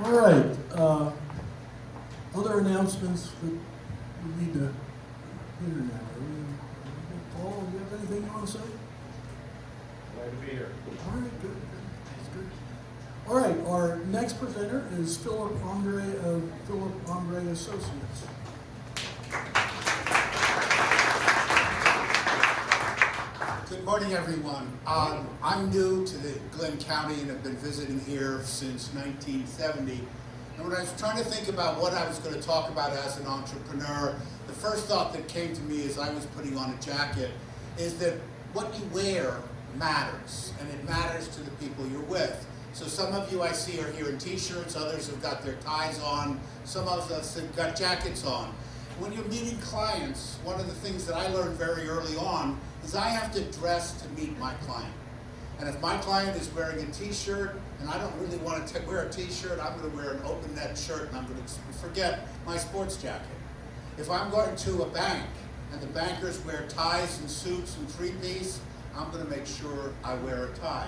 All right. Other announcements that we need to hear now. Paul, do you have anything you want to say? Glad to be here. All right, good. That's good. All right, our next presenter is Phillip Andreae of Phillip Andreae Associates. Good morning, everyone. I'm new to the Glenn County and have been visiting here since 1970. And when I was trying to think about what I was going to talk about as an entrepreneur, the first thought that came to me as I was putting on a jacket is that what you wear matters, and it matters to the people you're with. So some of you I see are here in t-shirts, others have got their ties on, some of us have got jackets on. When you're meeting clients, one of the things that I learned very early on is I have to dress to meet my client. And if my client is wearing a t-shirt, and I don't really want to wear a t-shirt, I'm going to wear an open neck shirt and I'm going to forget my sports jacket. If I'm going to a bank and the bankers wear ties and suits and three-piece, I'm going to make sure I wear a tie.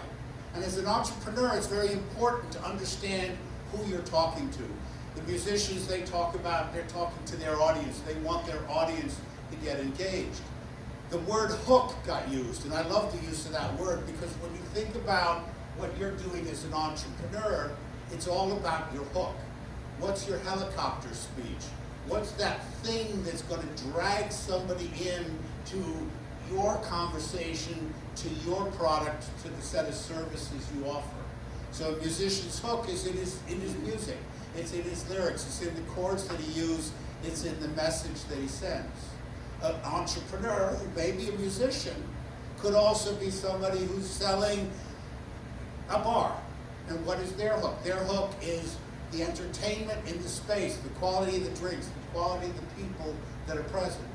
And as an entrepreneur, it's very important to understand who you're talking to. The musicians they talk about, they're talking to their audience. They want their audience to get engaged. The word hook got used, and I love the use of that word because when you think about what you're doing as an entrepreneur, it's all about your hook. What's your helicopter speech? What's that thing that's going to drag somebody in to your conversation, to your product, to the set of services you offer? So a musician's hook is in his music. It's in his lyrics. It's in the chords that he uses. It's in the message that he sends. An entrepreneur who may be a musician could also be somebody who's selling a bar. And what is their hook? Their hook is the entertainment in the space, the quality of the drinks, the quality of the people that are present.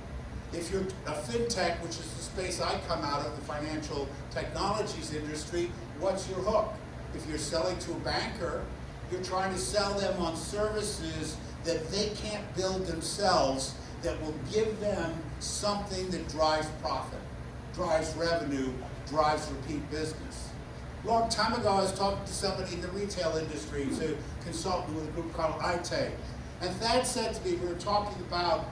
If you're a fintech, which is the space I come out of, the financial technologies industry, what's your hook? If you're selling to a banker, you're trying to sell them on services that they can't build themselves that will give them something that drives profit, drives revenue, drives repeat business. A long time ago, I was talking to somebody in the retail industry, who's a consultant with a group called Andreae. And Thad said to me, we were talking about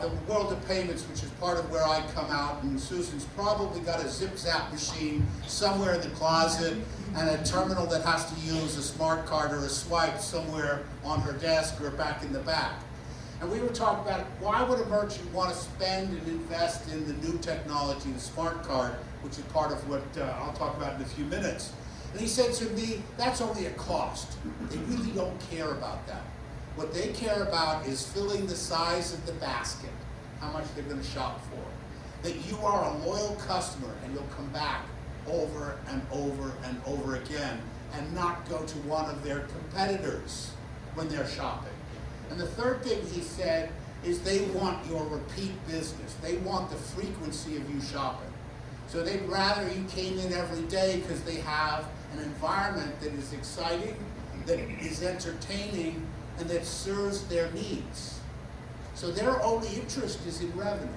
the world of payments, which is part of where I come out, and Susan's probably got a zip-zap machine somewhere in the closet and a terminal that has to use a smart card or a swipe somewhere on her desk or back in the back. And we were talking about why would a merchant want to spend and invest in the new technology, the smart card, which is part of what I'll talk about in a few minutes. And he said to me, that's only a cost. They really don't care about that. What they care about is filling the size of the basket, how much they're going to shop for. That you are a loyal customer and you'll come back over and over and over again and not go to one of their competitors when they're shopping. And the third thing he said is they want your repeat business. They want the frequency of you shopping. So they'd rather you came in every day because they have an environment that is exciting, that is entertaining, and that serves their needs. So their only interest is in revenue.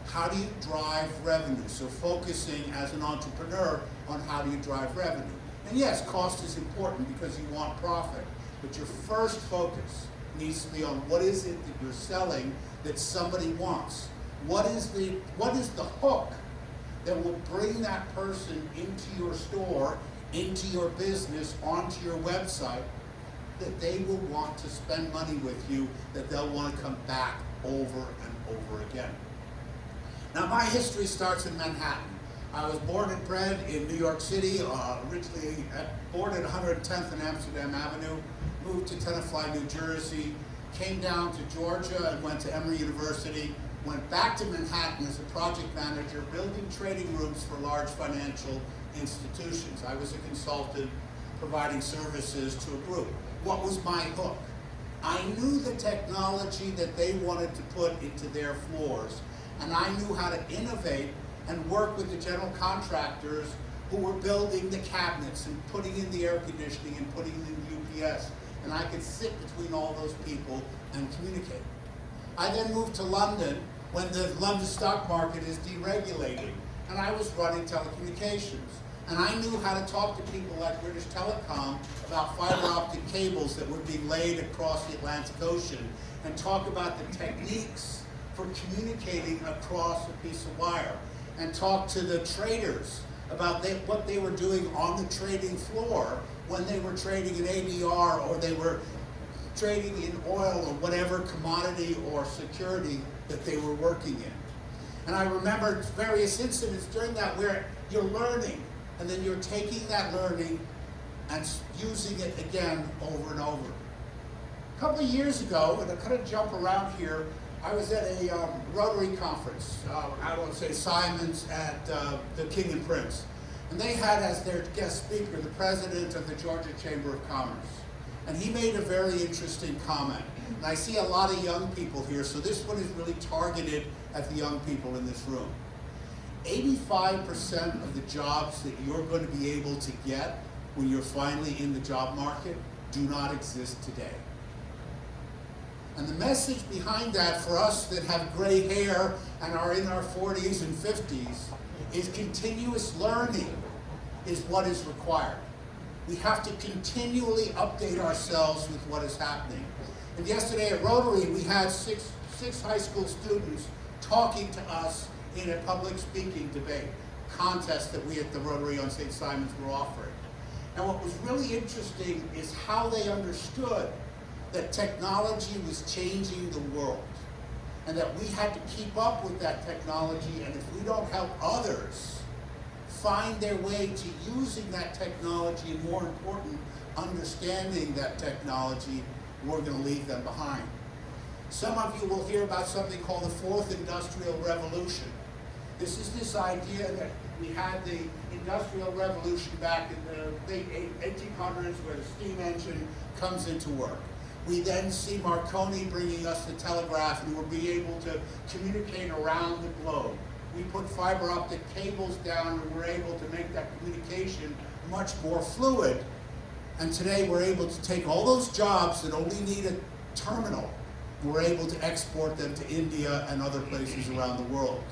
How do you drive revenue? So focusing as an entrepreneur on how do you drive revenue. And yes, cost is important because you want profit, but your first focus needs to be on what is it that you're selling that somebody wants. What is the hook that will bring that person into your store, into your business, onto your website, that they will want to spend money with you, that they'll want to come back over and over again. Now my history starts in Manhattan. I was born and bred in New York City, originally born at 110th and Amsterdam Avenue, moved to Tenafly, New Jersey, came down to Georgia and went to Emory University, went back to Manhattan as a project manager, building trading rooms for large financial institutions. I was a consultant providing services to a group. What was my hook? I knew the technology that they wanted to put into their floors, and I knew how to innovate and work with the general contractors who were building the cabinets and putting in the air conditioning and putting in UPS. And I could sit between all those people and communicate. I then moved to London when the London stock market is deregulating, and I was running telecommunications. And I knew how to talk to people like British Telecom about fiber optic cables that were being laid across the Atlantic Ocean, and talk about the techniques for communicating across a piece of wire, and talk to the traders about what they were doing on the trading floor when they were trading in ADR, or they were trading in oil, or whatever commodity or security that they were working in. And I remember various incidents during that where you're learning, and then you're taking that learning and using it again over and over. A couple of years ago, and I kind of jump around here, I was at a Rotary conference, I want to say Simon's at the King and Prince. And they had as their guest speaker the president of the Georgia Chamber of Commerce. And he made a very interesting comment. And I see a lot of young people here, so this one is really targeted at the young people in this room. 85% of the jobs that you're going to be able to get when you're finally in the job market do not exist today. And the message behind that for us that have gray hair and are in our 40s and 50s is continuous learning is what is required. We have to continually update ourselves with what is happening. And yesterday at Rotary, we had six high school students talking to us in a public speaking debate contest that we at the Rotary on St. Simon's were offering. And what was really interesting is how they understood that technology was changing the world, and that we had to keep up with that technology, and if we don't help others find their way to using that technology, and more important, understanding that technology, we're going to leave them behind. Some of you will hear about something called the Fourth Industrial Revolution. This is this idea that we had the Industrial Revolution back in the late 1800s, where the steam engine comes into work. We then see Marconi bringing us the telegraph, and we'll be able to communicate around the globe. We put fiber optic cables down, and we're able to make that communication much more fluid. And today we're able to take all those jobs that only need a terminal, and we're able to export them to India and other places around the world.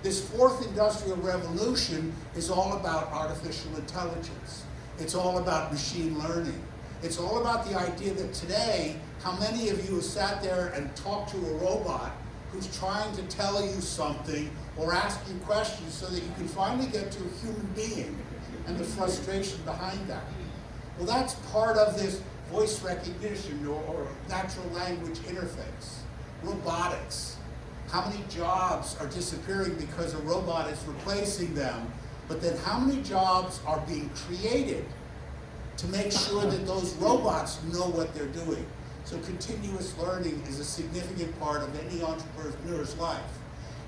This fourth industrial revolution is all about artificial intelligence. It's all about machine learning. It's all about the idea that today, how many of you have sat there and talked to a robot who's trying to tell you something or ask you questions so that you can finally get to a human being, and the frustration behind that? Well, that's part of this voice recognition or natural language interface. Robotics. How many jobs are disappearing because a robot is replacing them, but then how many jobs are being created to make sure that those robots know what they're doing? So continuous learning is a significant part of any entrepreneur's life.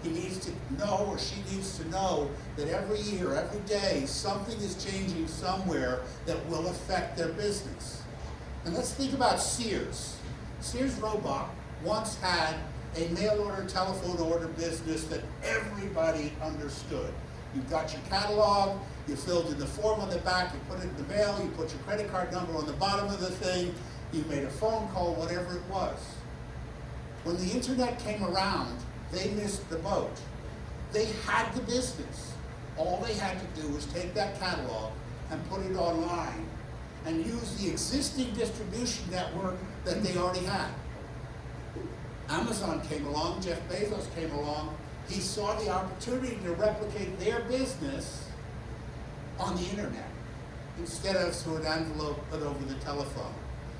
He needs to know, or she needs to know, that every year, every day, something is changing somewhere that will affect their business. And let's think about Sears. Sears Roebuck once had a mail order, telephone order business that everybody understood. You've got your catalog, you filled in the form on the back, you put it in the mail, you put your credit card number on the bottom of the thing, you made a phone call, whatever it was. When the internet came around, they missed the boat. They had the business. All they had to do was take that catalog and put it online and use the existing distribution network that they already had. Amazon came along, Jeff Bezos came along. He saw the opportunity to replicate their business on the internet instead of through an envelope put over the telephone.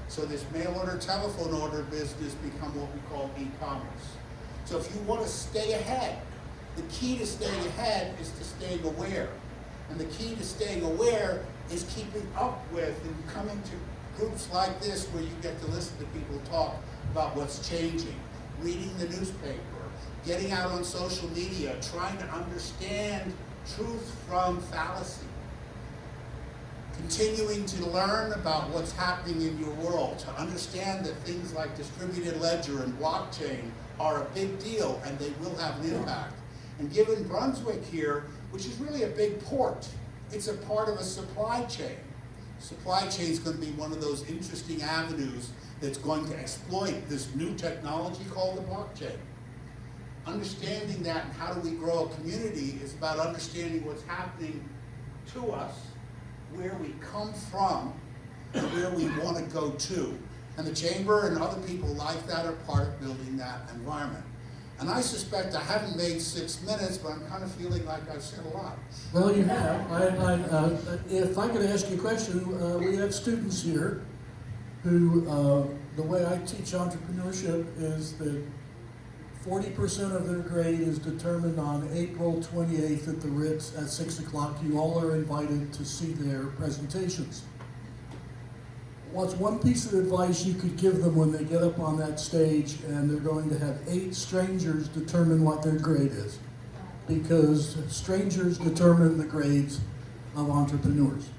So this mail order, telephone order business become what we call e-commerce. So if you want to stay ahead, the key to staying ahead is to staying aware. And the key to staying aware is keeping up with and coming to groups like this where you get to listen to people talk about what's changing, reading the newspaper, getting out on social media, trying to understand truth from fallacy, continuing to learn about what's happening in your world, to understand that things like distributed ledger and blockchain are a big deal and they will have an impact. And given Brunswick here, which is really a big port, it's a part of a supply chain. Supply chain is going to be one of those interesting avenues that's going to exploit this new technology called the blockchain. Understanding that and how do we grow a community is about understanding what's happening to us where we come from and where we want to go to. And the chamber and other people like that are part of building that environment. And I suspect I haven't made 6 minutes, but I'm kind of feeling like I've said a lot. Well, you have. If I could ask you a question, we have students here who, the way I teach entrepreneurship is that 40% of their grade is determined on April 28th at the Ritz at 6 o'clock. You all are invited to see their presentations. What's one piece of advice you could give them when they get up on that stage and they're going to have 8 strangers determine what their grade is? Because strangers determine the grades of entrepreneurs.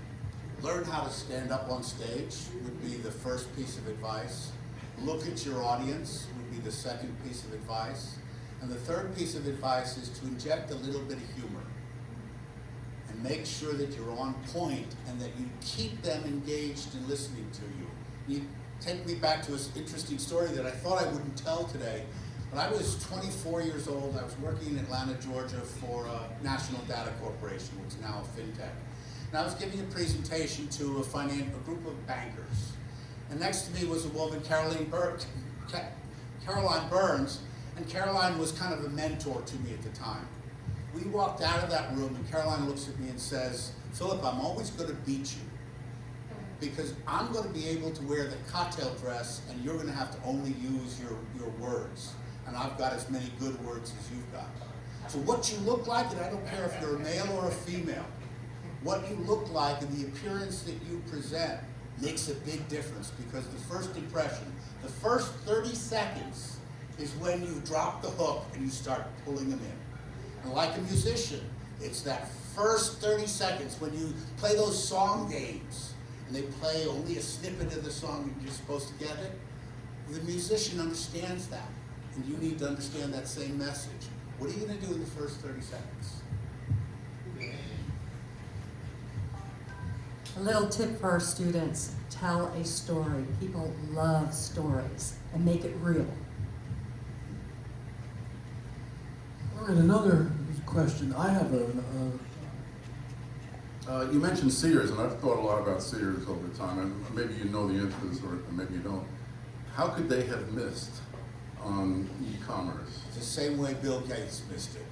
Learn how to stand up on stage would be the first piece of advice. Look at your audience would be the second piece of advice. And the third piece of advice is to inject a little bit of humor. And make sure that you're on point and that you keep them engaged in listening to you. You take me back to an interesting story that I thought I wouldn't tell today. When I was 24 years old, I was working in Atlanta, Georgia for a National Data Corporation, which is now a fintech. And I was giving a presentation to a group of bankers. And next to me was a woman, Caroline Burns, and Caroline was kind of a mentor to me at the time. We walked out of that room and Caroline looks at me and says, "Phillip, I'm always going to beat you because I'm going to be able to wear the cocktail dress and you're going to have to only use your words. And I've got as many good words as you've got. So what you look like, and I don't care if you're a male or a female, what you look like and the appearance that you present makes a big difference because the first impression, the first 30 seconds is when you drop the hook and you start pulling them in. And like a musician, it's that first 30 seconds when you play those song games and they play only a snippet of the song and you're supposed to get it. The musician understands that, and you need to understand that same message. What are you going to do in the first 30 seconds? A little tip for our students: tell a story. People love stories, and make it real. All right, another question. I have You mentioned Sears, and I've thought a lot about Sears over time, and maybe you know the answers, or maybe you don't. How could they have missed on e-commerce? It's the same way Bill Gates missed it.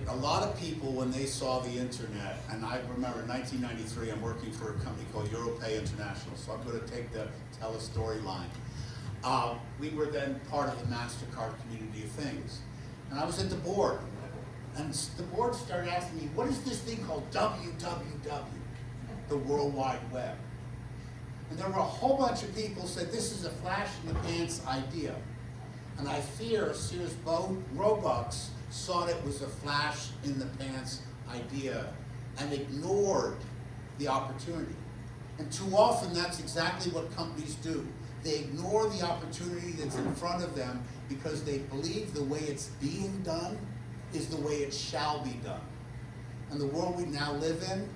A lot of people, when they saw the internet, and I remember in 1993, I'm working for a company called Europay International, so I'm going to tell a storyline. We were then part of the MasterCard community of things. And I was at the board, and the board started asking me, what is this thing called WWW, the World Wide Web? And there were a whole bunch of people who said, this is a flash in the pants idea. And I fear Sears Roebucks thought it was a flash in the pants idea and ignored the opportunity. And too often that's exactly what companies do. They ignore the opportunity that's in front of them because they believe the way it's being done is the way it shall be done. And the world we now live in,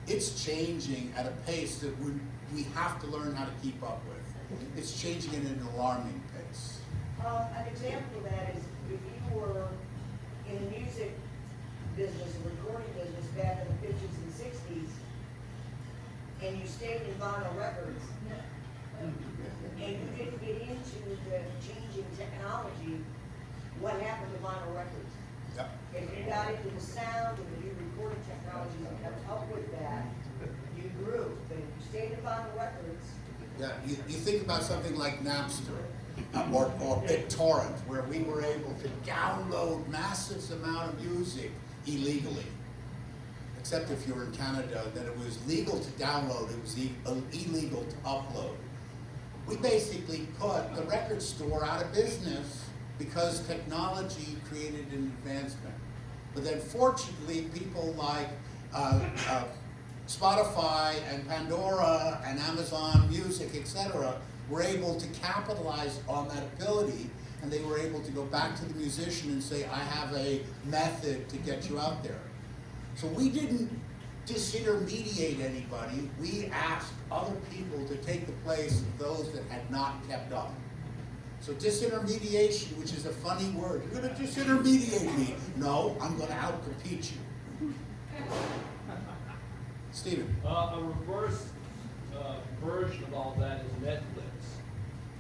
it's changing at a pace that we have to learn how to keep up with. It's changing at an alarming pace. An example of that is if you were in the music business and recording business back in the 50s and 60s, and you stayed in vinyl records, and you didn't get into the changing technology, what happened to vinyl records? Yep. If you got into the sound and the new recording technologies and kept up with that, you grew. But if you stayed in vinyl records, Yeah, you think about something like Napster or BitTorrent, where we were able to download massive amount of music illegally. Except if you were in Canada, then it was legal to download, it was illegal to upload. We basically put the record store out of business because technology created an advancement. But then fortunately, people like Spotify and Pandora and Amazon Music, etc., were able to capitalize on that ability, and they were able to go back to the musician and say, I have a method to get you out there. So we didn't disintermediate anybody. We asked other people to take the place of those that had not kept up. So disintermediation, which is a funny word, you're going to disintermediate me. No, I'm going to outcompete you. Stephen? A reverse version of all that is Netflix.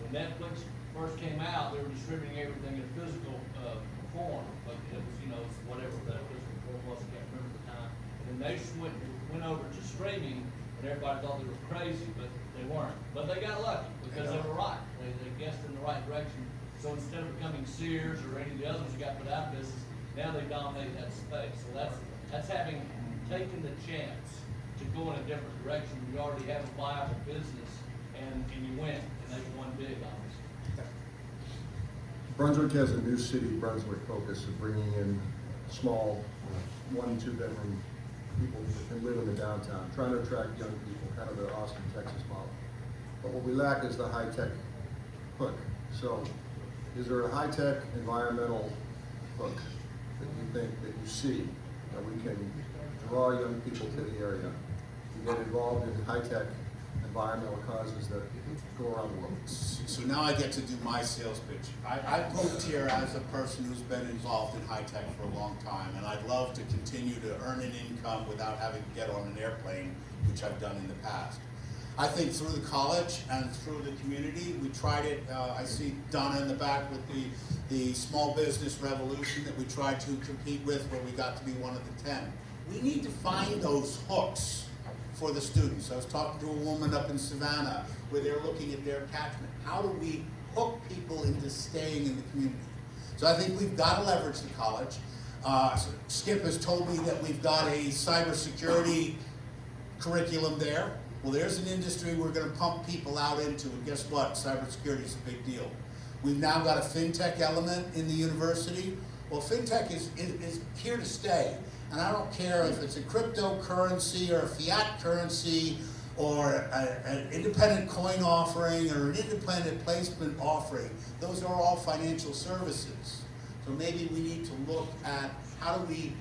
When Netflix first came out, they were distributing everything in physical form, but it was, you know, whatever that physical form was, I can't remember the time. And then they went over to streaming, and everybody thought they were crazy, but they weren't. But they got lucky because they were right. They guessed in the right direction. So instead of becoming Sears or any of the others who got put out of business, now they dominate that space. So that's having taken the chance to go in a different direction. You already have a viable business, and you win, and they've won big, obviously. Brunswick has a new city, Brunswick focus of bringing in small, 1 and 2 bedroom people that can live in the downtown, trying to attract young people, kind of the Austin, Texas model. But what we lack is the high-tech hook. So is there a high-tech environmental hook that you think, that you see, that we can draw young people to the area to get involved in high-tech environmental causes that go around the world? So now I get to do my sales pitch. I moved here as a person who's been involved in high tech for a long time, and I'd love to continue to earn an income without having to get on an airplane, which I've done in the past. I think through the college and through the community, we tried it. I see Donna in the back with the small business revolution that we tried to compete with, where we got to be one of the 10. We need to find those hooks for the students. I was talking to a woman up in Savannah where they're looking at their catchment. How do we hook people into staying in the community? So I think we've got to leverage the college. Skip has told me that we've got a cybersecurity curriculum there. Well, there's an industry we're going to pump people out into, and guess what? Cybersecurity is a big deal. We've now got a fintech element in the university. Well, fintech is here to stay. And I don't care if it's a cryptocurrency or a fiat currency or an independent coin offering or an independent placement offering. Those are all financial services. So maybe we need to look at how do we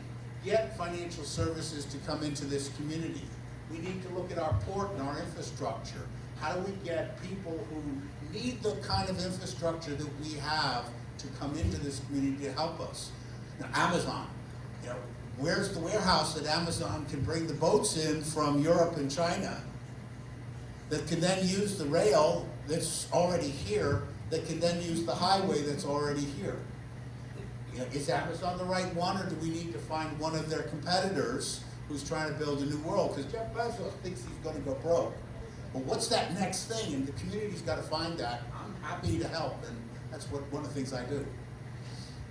get financial services to come into this community. We need to look at our port and our infrastructure. How do we get people who need the kind of infrastructure that we have to come into this community to help us? Now, Amazon, you know, where's the warehouse that Amazon can bring the boats in from Europe and China that can then use the rail that's already here, that can then use the highway that's already here? You know, is Amazon the right one, or do we need to find one of their competitors who's trying to build a new world? Because Jeff Bezos thinks he's going to go broke. Well, what's that next thing? And the community's got to find that. I'm happy to help, and that's one of the things I do.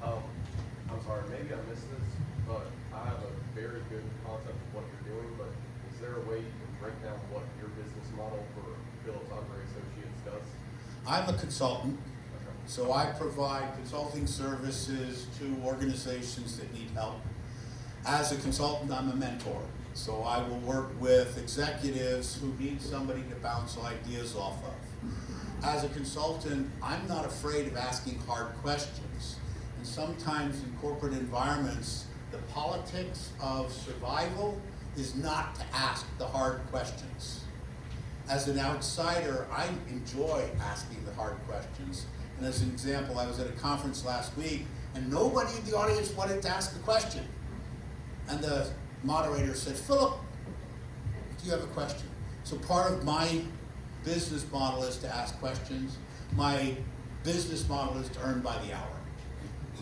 I'm sorry, maybe I missed this, but I have a very good concept of what you're doing, but is there a way you can break down what your business model for Phillip Andreae Associates does? I'm a consultant, Okay. so I provide consulting services to organizations that need help. As a consultant, I'm a mentor, so I will work with executives who need somebody to bounce ideas off of. As a consultant, I'm not afraid of asking hard questions. And sometimes in corporate environments, the politics of survival is not to ask the hard questions. As an outsider, I enjoy asking the hard questions. And as an example, I was at a conference last week, and nobody in the audience wanted to ask a question. And the moderator said, "Phillip, do you have a question?" So part of my business model is to ask questions. My business model is to earn by the hour.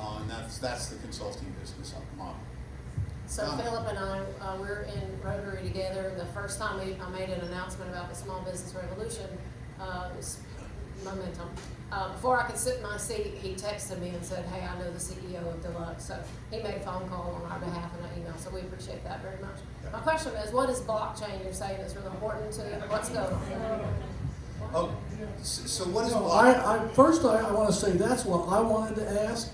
And that's the consulting business model. So Phillip and I, we're in Rotary together. The first time I made an announcement about the small business revolution, it was momentum. Before I could sit in my seat, he texted me and said, "Hey, I know the CEO of Deluxe." So he made a phone call on our behalf and an email, so we appreciate that very much. My question is, what is blockchain? You're saying is really important to you. What's going on? Oh, so what is No, blockchain? First I want to say that's what I wanted to ask.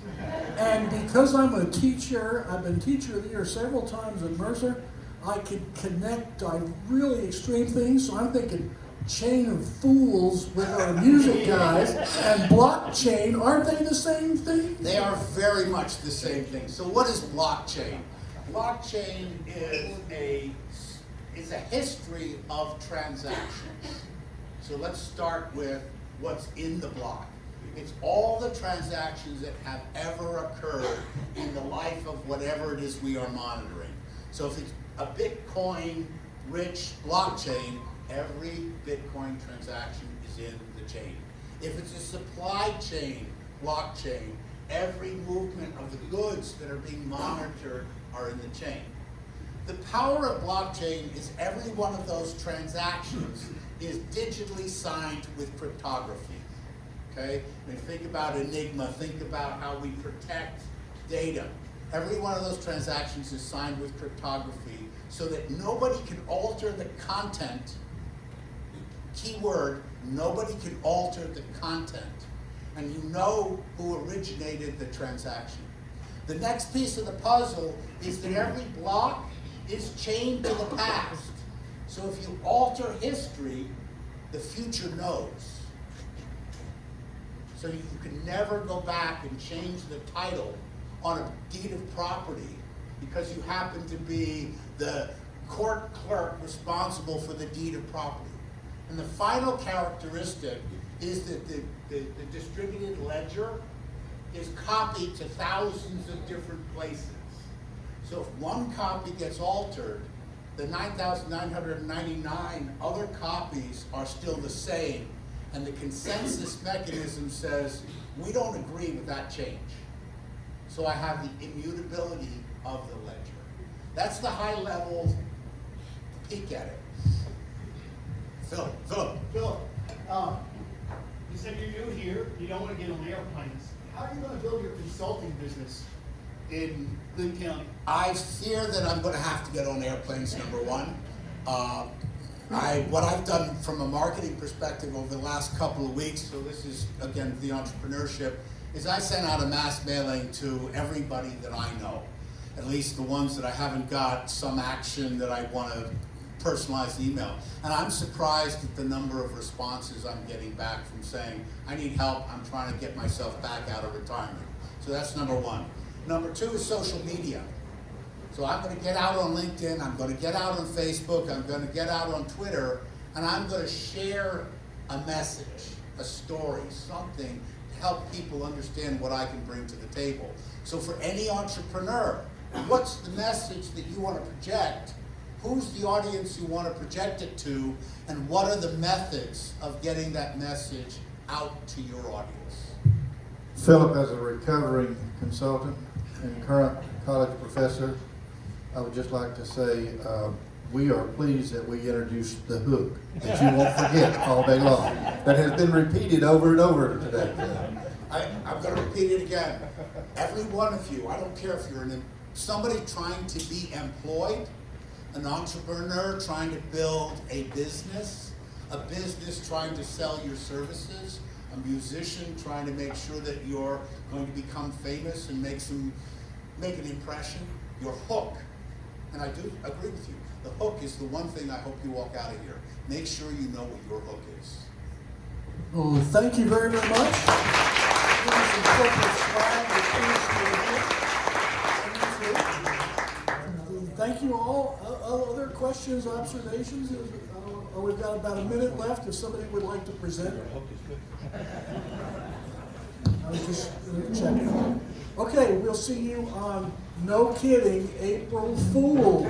And because I'm a teacher, I've been teacher of the year several times at Mercer, I could connect really extreme things. So I'm thinking chain of fools with our music guys and blockchain. Aren't they the same thing? They are very much the same thing. So what is blockchain? Blockchain is a history of transactions. So let's start with what's in the block. It's all the transactions that have ever occurred in the life of whatever it is we are monitoring. So if it's a Bitcoin rich blockchain, every Bitcoin transaction is in the chain. If it's a supply chain blockchain, every movement of the goods that are being monitored are in the chain. The power of blockchain is every one of those transactions is digitally signed with cryptography. Okay? I mean, think about Enigma, think about how we protect data. Every one of those transactions is signed with cryptography so that nobody can alter the content. Keyword, nobody can alter the content. And you know who originated the transaction. The next piece of the puzzle is that every block is chained to the past. So if you alter history, the future knows. So you can never go back and change the title on a deed of property because you happen to be the court clerk responsible for the deed of property. And the final characteristic is that the distributed ledger is copied to thousands of different places. So if one copy gets altered, the 9,999 other copies are still the same, and the consensus mechanism says, we don't agree with that change. So I have the immutability of the ledger. That's the high level peek at it. Phillip. Phillip, you said you're new here, you don't want to get on airplanes. How are you going to build your consulting business in Glynn County? I fear that I'm going to have to get on airplanes, number one. What I've done from a marketing perspective over the last couple of weeks, so this is, again, the entrepreneurship, is I sent out a mass mailing to everybody that I know, at least the ones that I haven't got some action that I want to personalized email. And I'm surprised at the number of responses I'm getting back from saying, I need help, I'm trying to get myself back out of retirement. So that's number one. Number two is social media. So I'm going to get out on LinkedIn, I'm going to get out on Facebook, I'm going to get out on Twitter, and I'm going to share a message, a story, something to help people understand what I can bring to the table. So for any entrepreneur, what's the message that you want to project? Who's the audience you want to project it to, and what are the methods of getting that message out to your audience? Phillip, as a recovering consultant and current college professor, I would just like to say we are pleased that we introduced the hook that you won't forget all day long. That has been repeated over and over today. I'm going to repeat it again. Every one of you, I don't care if you're somebody trying to be employed, an entrepreneur trying to build a business trying to sell your services, a musician trying to make sure that you're going to become famous and make an impression, your hook. And I do agree with you. The hook is the one thing I hope you walk out of here. Make sure you know what your hook is. Well, thank you very, very much. Thank you all. Other questions, observations? We've got about a minute left if somebody would like to present. I was just checking. Okay, we'll see you on No Kidding April Fool.